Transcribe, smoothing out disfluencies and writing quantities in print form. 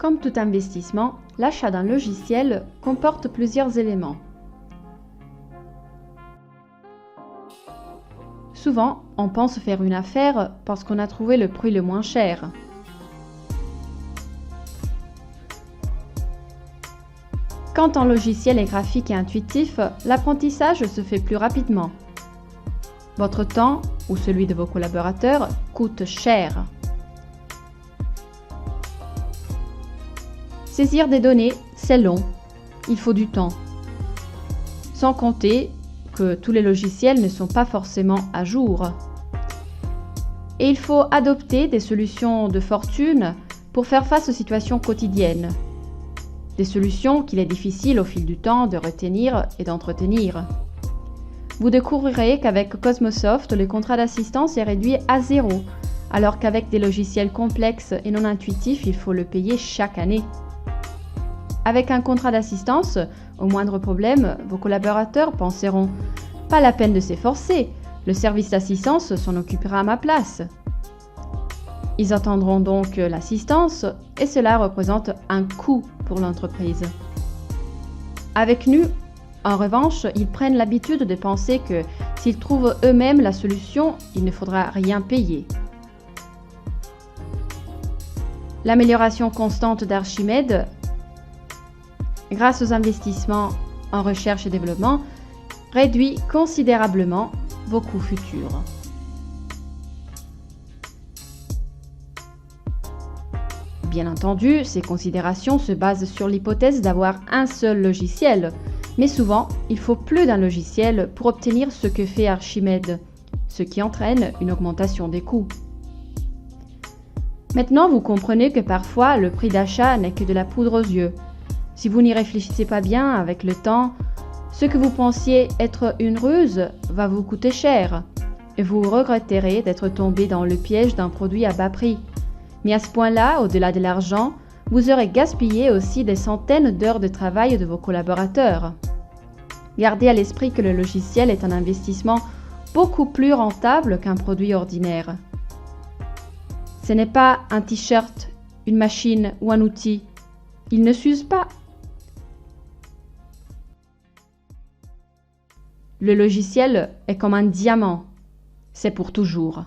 Comme tout investissement, l'achat d'un logiciel comporte plusieurs éléments. Souvent, on pense faire une affaire parce qu'on a trouvé le prix le moins cher. Quand un logiciel est graphique et intuitif, l'apprentissage se fait plus rapidement. Votre temps, ou celui de vos collaborateurs, coûte cher. Saisir des données, c'est long. Il faut du temps. Sans compter que tous les logiciels ne sont pas forcément à jour. Et il faut adopter des solutions de fortune pour faire face aux situations quotidiennes. Des solutions qu'il est difficile au fil du temps de retenir et d'entretenir. Vous découvrirez qu'avec Cosmosoft, le contrat d'assistance est réduit à 0, alors qu'avec des logiciels complexes et non intuitifs, il faut le payer chaque année. Avec un contrat d'assistance, au moindre problème, vos collaborateurs penseront « Pas la peine de s'efforcer, le service d'assistance s'en occupera à ma place ». Ils attendront donc l'assistance et cela représente un coût pour l'entreprise. Avec nous, en revanche, ils prennent l'habitude de penser que s'ils trouvent eux-mêmes la solution, il ne faudra rien payer. L'amélioration constante d'Archimède, grâce aux investissements en recherche et développement, réduit considérablement vos coûts futurs. Bien entendu, ces considérations se basent sur l'hypothèse d'avoir un seul logiciel, mais souvent, il faut plus d'un logiciel pour obtenir ce que fait Archimède, ce qui entraîne une augmentation des coûts. Maintenant, vous comprenez que parfois, le prix d'achat n'est que de la poudre aux yeux. Si vous n'y réfléchissez pas bien avec le temps, ce que vous pensiez être une ruse va vous coûter cher et vous regretterez d'être tombé dans le piège d'un produit à bas prix. Mais à ce point-là, au-delà de l'argent, vous aurez gaspillé aussi des centaines d'heures de travail de vos collaborateurs. Gardez à l'esprit que le logiciel est un investissement beaucoup plus rentable qu'un produit ordinaire. Ce n'est pas un t-shirt, une machine ou un outil. Il ne s'use pas. Le logiciel est comme un diamant. C'est pour toujours.